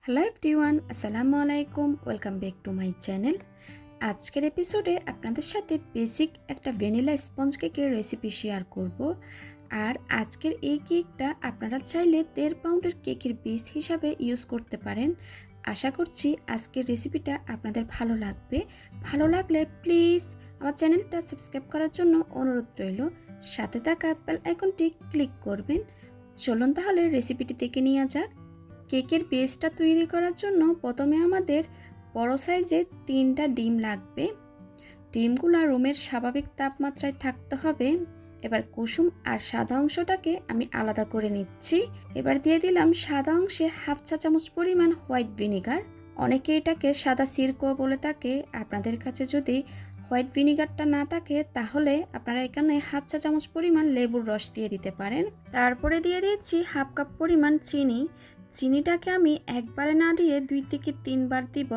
Hello everyone, আসসালামু আলাইকুম। Welcome back to my channel. আজকের এপিসোডে আপনাদের সাথে বেসিক একটা ভ্যানিলা স্পঞ্জ কেকের রেসিপি শেয়ার করব। আর আজকের এই কেকটা আপনারা চাইলে 1.5 পাউন্ডের কেকের বেস হিসাবে ইউজ করতে পারেন। আশা করছি আজকের রেসিপিটা আপনাদের ভালো লাগবে। ভালো লাগলে প্লিজ আমার চ্যানেলটা সাবস্ক্রাইব করার জন্য অনুরোধ রইল। সাথে থাকা বেল আইকনটি ক্লিক করবেন। চলুন তাহলে রেসিপিটি দেখে নেওয়া যাক। কেকের বেসটা তৈরি করার জন্য প্রথমে আমাদের বড় সাইজের 3টা ডিম লাগবে। ডিমগুলো রুমের স্বাভাবিক তাপমাত্রায় থাকতে হবে। এবার কুসুম আর সাদা অংশটাকে আমি আলাদা করে নিচ্ছি। এবার দিয়ে দিলাম সাদা অংশে 1/2 চা চামচ পরিমাণ হোয়াইট ভিনিগার। অনেকে এটাকে সাদা সিরকো বলে থাকে। আপনাদের কাছে যদি হোয়াইট ভিনিগারটা না থাকে তাহলে আপনারা এখানে 1/2 চা চামচ পরিমাণ লেবুর রস দিয়ে দিতে পারেন। তারপরে দিয়ে দিচ্ছি 1/2 কাপ পরিমাণ চিনি। চিনিটাকে আমি একবারে না দিয়ে 2 থেকে 3 বার দিব।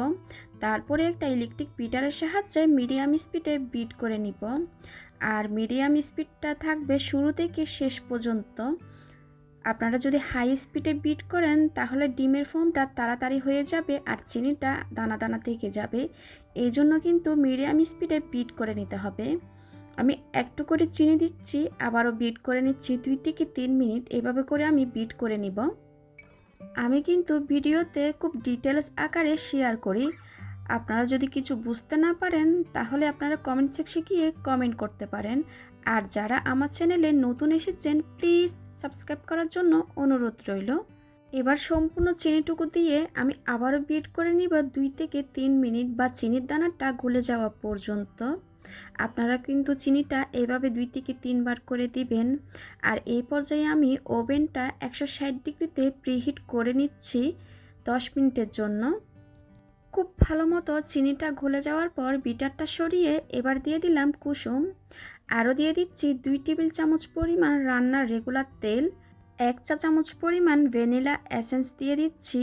তারপরে একটা ইলেকট্রিক বিটারের সাহায্যে মিডিয়াম স্পিডে বিট করে নিব। আর মিডিয়াম স্পিডটা থাকবে শুরু থেকে শেষ পর্যন্ত। আপনারা যদি হাই স্পিডে বিট করেন তাহলে ডিমের ফোমটা তাড়াতাড়ি হয়ে যাবে আর চিনিটা দানা দানা থেকে যাবে। এই জন্য কিন্তু মিডিয়াম স্পিডে বিট করে নিতে হবে। আমি একটু করে চিনি দিচ্ছি, আবারও বিট করে নিচ্ছি 2 থেকে 3 মিনিট। এভাবে করে আমি বিট করে নিব। আমি কিন্তু ভিডিওতে খুব ডিটেলস আকারে শেয়ার করি। আপনারা যদি কিছু বুঝতে না পারেন তাহলে আপনারা কমেন্ট সেকশনে গিয়ে কমেন্ট করতে পারেন। আর যারা আমার চ্যানেলে নতুন এসেছেন প্লিজ সাবস্ক্রাইব করার জন্য অনুরোধ রইল। এবার সম্পূর্ণ চিনিটুকু দিয়ে আমি আবারও বিট করে নিব 2 থেকে 3 মিনিট বা চিনির দানাটা গলে যাওয়া পর্যন্ত। আপনারা কিন্তু চিনিটা এভাবে 2 থেকে 3 বার করে দিবেন। আর এই পর্যায়ে আমি ওভেনটা 160 ডিগ্রিতে প্রিহিট করে নিচ্ছি 10 মিনিটের জন্য। খুব ভালো মতো চিনিটা গলে যাওয়ার পর বিটারটা সরিয়ে এবার দিয়ে দিলাম কুসুম। আরও দিয়ে দিচ্ছি 2 টেবিল চামচ পরিমাণ রান্নার রেগুলার তেল, 1 চা চামচ পরিমাণ ভ্যানিলা এসেন্স দিয়ে দিচ্ছি।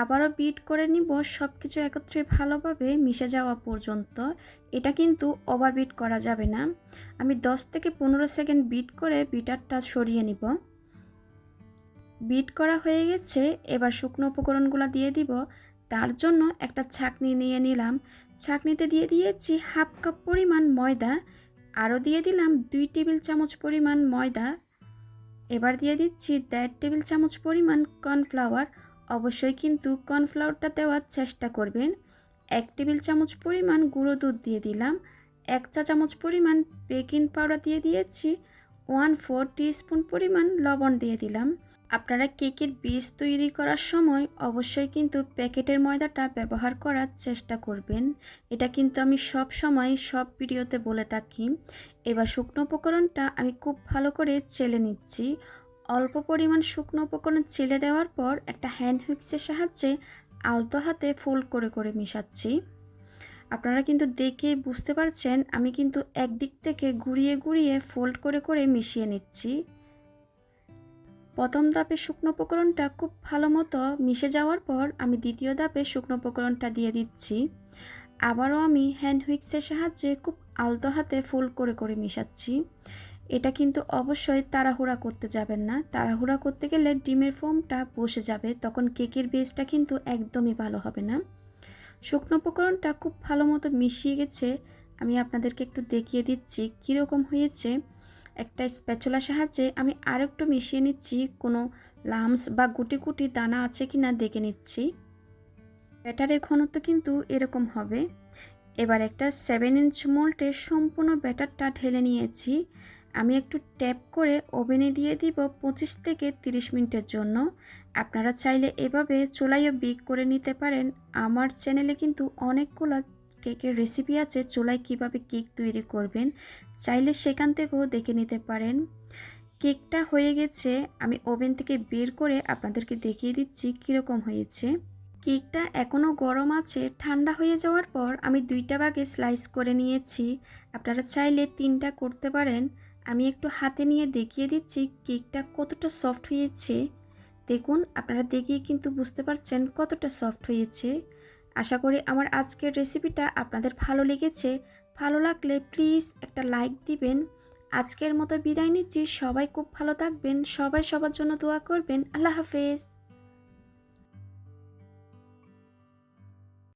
আবারও বিট করে নিব সব কিছু একত্রে ভালোভাবে মিশে যাওয়া পর্যন্ত। এটা কিন্তু ওভার বিট করা যাবে না। আমি 10 থেকে 15 সেকেন্ড বিট করে বিটারটা সরিয়ে নিব। বিট করা হয়ে গেছে। এবার শুকনো উপকরণগুলো দিয়ে দিব। তার জন্য একটা ছাঁকনি নিয়ে নিলাম। ছাঁকনিতে দিয়ে দিয়েছি 1/2 কাপ পরিমাণ ময়দা। আরও দিয়ে দিলাম 2 টেবিল চামচ পরিমাণ ময়দা। এবার দিয়ে দিচ্ছি 1.5 টেবিল চামচ পরিমাণ কর্নফ্লাওয়ার। অবশ্যই কিন্তু কর্নফ্লাওয়ারটা দেওয়ার চেষ্টা করবেন। 1 টেবিল চামচ পরিমাণ গুঁড়ো দুধ দিয়ে দিলাম। 1 চা চামচ পরিমাণ বেকিং পাউডার দিয়ে দিয়েছি। 1/4 টিস্পুন পরিমাণ লবণ দিয়ে দিলাম। আপনারা কেকের বেস তৈরি করার সময় অবশ্যই কিন্তু প্যাকেটের ময়দাটা ব্যবহার করার চেষ্টা করবেন। এটা কিন্তু আমি সব সময় সব ভিডিওতে বলে থাকি। এবার শুকনো উপকরণটা আমি খুব ভালো করে চেলে নিচ্ছি। অল্প পরিমাণ শুকনো উপকরণ চেলে দেওয়ার পর একটা হ্যান্ড হুইক্সের সাহায্যে আলতো হাতে ফোল্ড করে করে মিশাচ্ছি। আপনারা কিন্তু দেখে বুঝতে পারছেন আমি কিন্তু একদিক থেকে ঘুরিয়ে ঘুরিয়ে ফোল্ড করে করে মিশিয়ে নিচ্ছি। প্রথম ধাপে শুকনো উপকরণটা খুব ভালো মতো মিশে যাওয়ার পর আমি দ্বিতীয় ধাপে শুকনো উপকরণটা দিয়ে দিচ্ছি। আবারও আমি হ্যান্ড হুইক্সের সাহায্যে খুব আলতো হাতে ফোল্ড করে করে মিশাচ্ছি। এটা কিন্তু অবশ্যই তাড়াহুড়া করতে যাবেন না। তাড়াহুড়া করতে গেলে ডিমের ফোমটা বসে যাবে, তখন কেকের বেসটা কিন্তু একদমই ভালো হবে না। শুকনো উপকরণটা খুব ভালো মতো মিশিয়ে গেছে। আমি আপনাদেরকে একটু দেখিয়ে দিচ্ছি কীরকম হয়েছে। একটা স্প্যাচুলার সাহায্যে আমি আরেকটু মিশিয়ে নিচ্ছি, কোনো লাম্পস বা গুটি গুটি দানা আছে কিনা দেখে নিচ্ছি। ব্যাটারের ঘনত্ব কিন্তু এরকম হবে। এবার একটা 7 ইঞ্চ মোল্ডে সম্পূর্ণ ব্যাটারটা ঢেলে নিয়েছি। আমি একটু ট্যাপ করে ওভেনে দিয়ে দিব 25 থেকে 30 মিনিটের জন্য। আপনারা চাইলে এভাবে চুলায়ও বেক করে নিতে পারেন। আমার চ্যানেলে কিন্তু অনেকগুলো কেকের রেসিপি আছে চুলায় কিভাবে কেক তৈরি করবেন, চাইলে সেখান থেকেও দেখে নিতে পারেন। কেকটা হয়ে গেছে, আমি ওভেন থেকে বের করে আপনাদেরকে দেখিয়ে দিচ্ছি কীরকম হয়েছে। কেকটা এখনও গরম আছে। ঠান্ডা হয়ে যাওয়ার পর আমি 2টা ভাগে স্লাইস করে নিয়েছি। আপনারা চাইলে 3টা করতে পারেন। আমি একটু হাতে নিয়ে দেখিয়ে দিচ্ছি কেকটা কতটা সফট হয়েছে। দেখুন, আপনারা দেখিয়ে কিন্তু বুঝতে পারছেন কতটা সফট হয়েছে। আশা করি আমার আজকের রেসিপিটা আপনাদের ভালো লেগেছে। ভালো লাগলে প্লিজ একটা লাইক দিবেন। আজকের মতো বিদায় নিচ্ছি। সবাই খুব ভালো থাকবেন। সবাই সবার জন্য দোয়া করবেন। আল্লাহ হাফেজ।